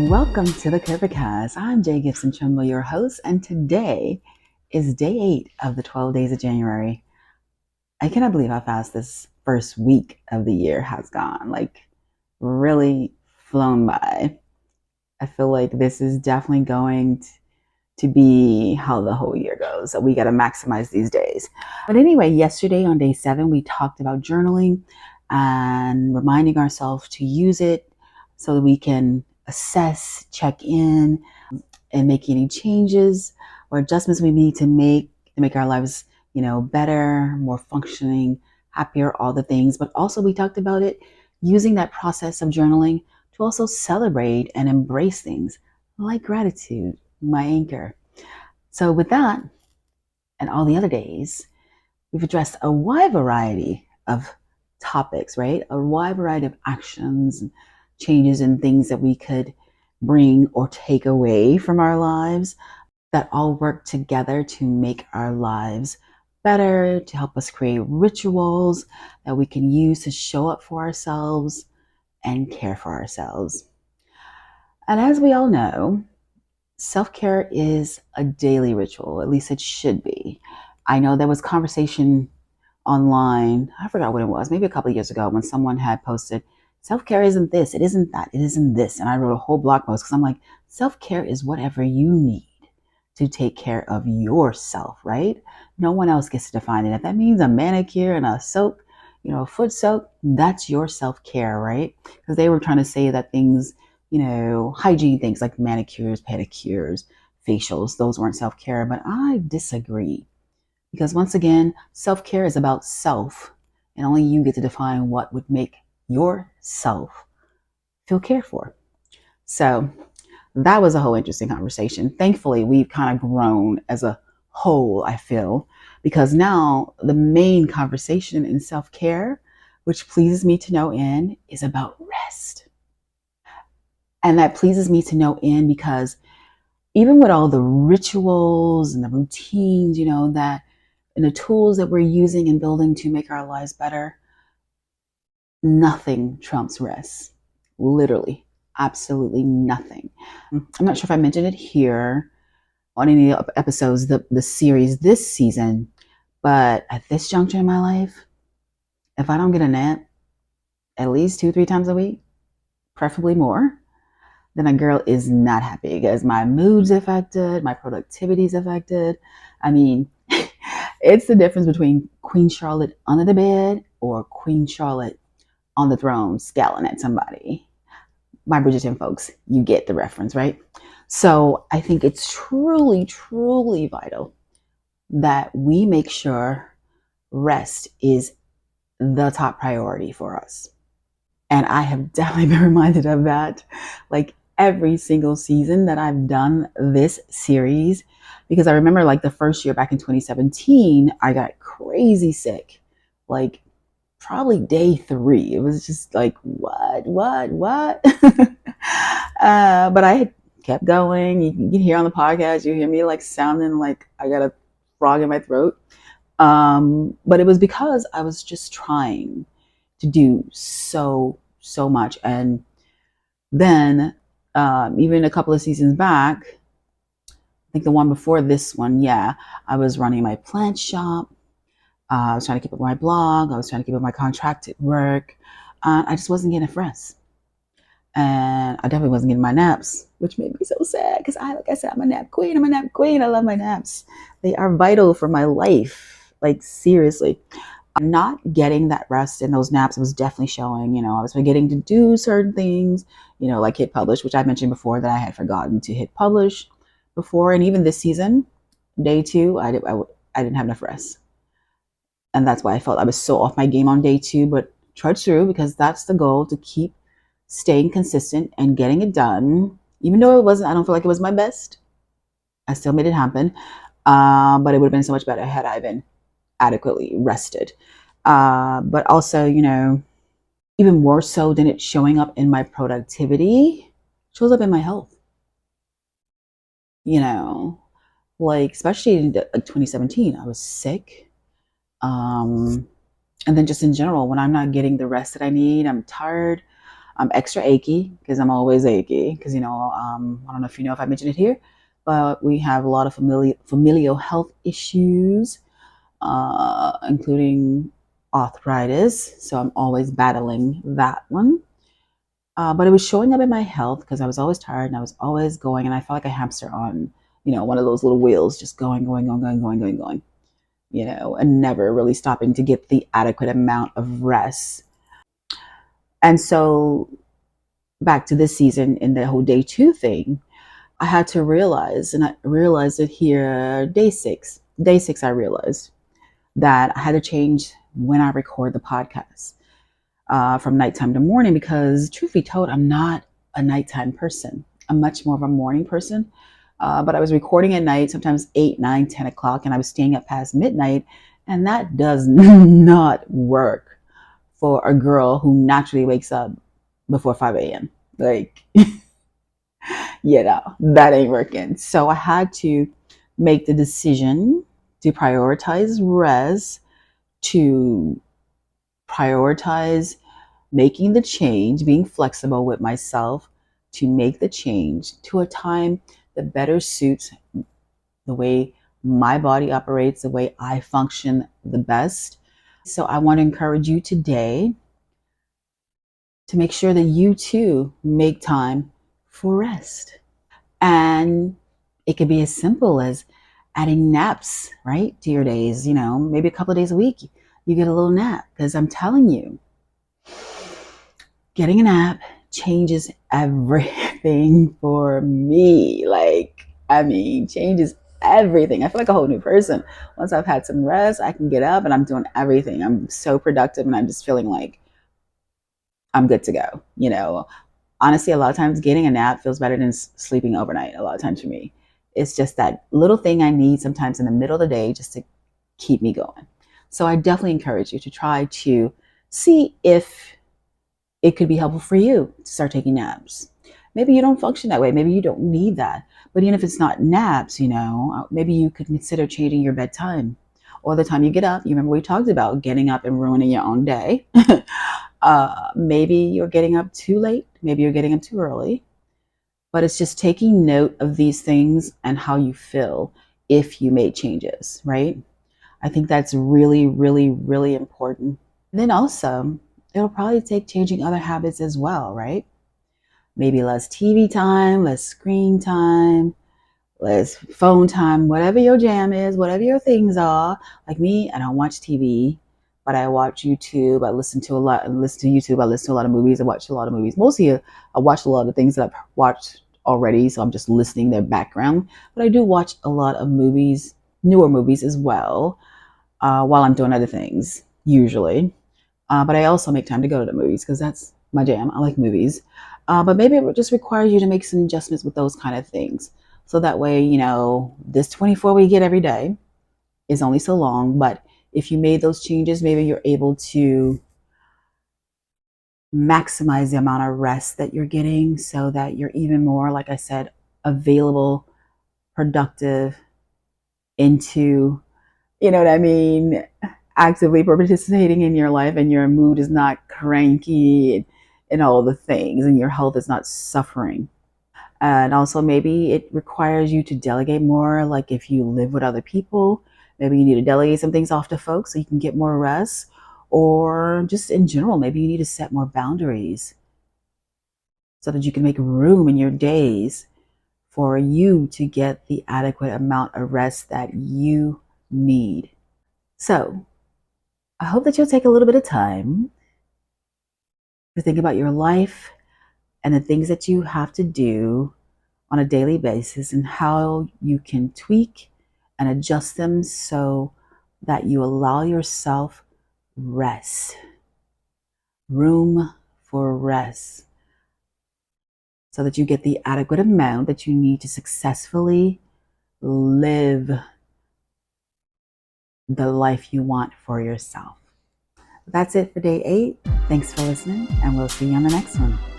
Welcome to the CurvaCast. I'm Jay Gibson Trumbull, your host, and today is day 8 of the 12 days of January. I cannot believe how fast this first week of the year has gone. Really flown by. I feel like this is definitely going to be how the whole year goes. So we got to maximize these days. But anyway, yesterday on day 7, we talked about journaling and reminding ourselves to use it so that we can assess, check in, and make any changes or adjustments we need to make our lives, better, more functioning, happier, all the things. But also we talked about it using that process of journaling to also celebrate and embrace things like gratitude, my anchor. So with that and all the other days, we've addressed a wide variety of topics, right? A wide variety of actions, changes, and things that we could bring or take away from our lives that all work together to make our lives better, to help us create rituals that we can use to show up for ourselves and care for ourselves. And as we all know, self-care is a daily ritual, at least it should be. I know there was conversation online, I forgot what it was, maybe a couple of years ago, when someone had posted, self-care isn't this, it isn't that, it isn't this. And I wrote a whole blog post because I'm like, self-care is whatever you need to take care of yourself, right? No one else gets to define it. If that means a manicure and a soak, a foot soak, that's your self-care, right? Because they were trying to say that things, hygiene things like manicures, pedicures, facials, those weren't self-care, but I disagree. Because once again, self-care is about self, and only you get to define what would make yourself feel cared for. So that was a whole interesting conversation. Thankfully, we've kind of grown as a whole, I feel, because now the main conversation in self-care, which pleases me to no end, is about rest. And that pleases me to no end because even with all the rituals and the routines, that and the tools that we're using and building to make our lives better, nothing trumps rest. Literally, absolutely nothing. I'm not sure if I mentioned it here on any episodes, the series this season, but at this juncture in my life, if I don't get a nap at least 2-3 times a week, preferably more, then a girl is not happy because my mood's affected, my productivity's affected. I mean, it's the difference between Queen Charlotte under the bed or Queen Charlotte on the throne scowling at somebody. My Bridgerton folks, you get the reference, right? So I think it's truly, truly vital that we make sure rest is the top priority for us. And I have definitely been reminded of that, like every single season that I've done this series, because I remember the first year back in 2017, I got crazy sick, probably day 3. It was just like, what? But I kept going. You can hear on the podcast, you hear me sounding like I got a frog in my throat. But it was because I was just trying to do so much. And then even a couple of seasons back, I think the one before this one, I was running my plant shop. I was trying to keep up my blog. I was trying to keep up my contracted work. I just wasn't getting enough rest. And I definitely wasn't getting my naps, which made me so sad because like I said, I'm a nap queen. I love my naps. They are vital for my life. Seriously. Not getting that rest in those naps was definitely showing. I was forgetting to do certain things, like hit publish, which I mentioned before that I had forgotten to hit publish before. And even this season, day 2, I didn't have enough rest. And that's why I felt I was so off my game on day 2, but trudge through because that's the goal, to keep staying consistent and getting it done. Even though I don't feel like it was my best, I still made it happen. But it would have been so much better had I been adequately rested. But also, even more so than it showing up in my productivity, shows up in my health. Especially in 2017, I was sick. And then just in general, when I'm not getting the rest that I need, I'm tired. I'm extra achy because I'm always achy because, I don't know if you know if I mentioned it here, but we have a lot of familial health issues, including arthritis. So I'm always battling that one. But it was showing up in my health because I was always tired and I was always going, and I felt like a hamster on, one of those little wheels, just going, going, going, going, going, going, going, and never really stopping to get the adequate amount of rest. And so back to this season in the whole day 2 thing, I had to realize, and I realized it here day 6. Day 6, I realized that I had to change when I record the podcast, from nighttime to morning, because truth be told, I'm not a nighttime person. I'm much more of a morning person. But I was recording at night, sometimes 8, 9, 10 o'clock, and I was staying up past midnight. And that does not work for a girl who naturally wakes up before 5 a.m. Like, that ain't working. So I had to make the decision to prioritize rest, to prioritize making the change, being flexible with myself to make the change to a time that better suits the way my body operates, the way I function the best. So I want to encourage you today to make sure that you too make time for rest. And it could be as simple as adding naps, right, to your days. Maybe a couple of days a week, you get a little nap. Because I'm telling you, getting a nap changes everything for me. Changes everything. I feel like a whole new person. Once I've had some rest, I can get up and I'm doing everything. I'm so productive and I'm just feeling like I'm good to go. Honestly, a lot of times getting a nap feels better than sleeping overnight. A lot of times for me, it's just that little thing I need sometimes in the middle of the day just to keep me going. So I definitely encourage you to try to see if it could be helpful for you to start taking naps. Maybe you don't function that way. Maybe you don't need that. But even if it's not naps, maybe you could consider changing your bedtime or the time you get up. You remember we talked about getting up and ruining your own day. Maybe you're getting up too late. Maybe you're getting up too early. But it's just taking note of these things and how you feel if you made changes, right? I think that's really, really, really important. And then also, it'll probably take changing other habits as well, right? Maybe less TV time, less screen time, less phone time, whatever your jam is, whatever your things are. Like me, I don't watch TV, but I watch YouTube. I listen to YouTube. I listen to a lot of movies. I watch a lot of movies. Mostly, I watch a lot of things that I've watched already, so I'm just listening their background. But I do watch a lot of movies, newer movies as well, while I'm doing other things, usually. But I also make time to go to the movies because that's my jam. I like movies. But maybe it just requires you to make some adjustments with those kind of things. So that way, this 24 we get every day is only so long. But if you made those changes, maybe you're able to maximize the amount of rest that you're getting so that you're even more, like I said, available, productive, into, you know what I mean, actively participating in your life, and your mood is not cranky and all the things, and your health is not suffering. And also, maybe it requires you to delegate more. Like if you live with other people, maybe you need to delegate some things off to folks so you can get more rest. Or just in general, maybe you need to set more boundaries so that you can make room in your days for you to get the adequate amount of rest that you need. So, I hope that you'll take a little bit of time to think about your life and the things that you have to do on a daily basis and how you can tweak and adjust them so that you allow yourself rest, room for rest, so that you get the adequate amount that you need to successfully live the life you want for yourself. That's it for day 8. Thanks for listening, and we'll see you on the next one.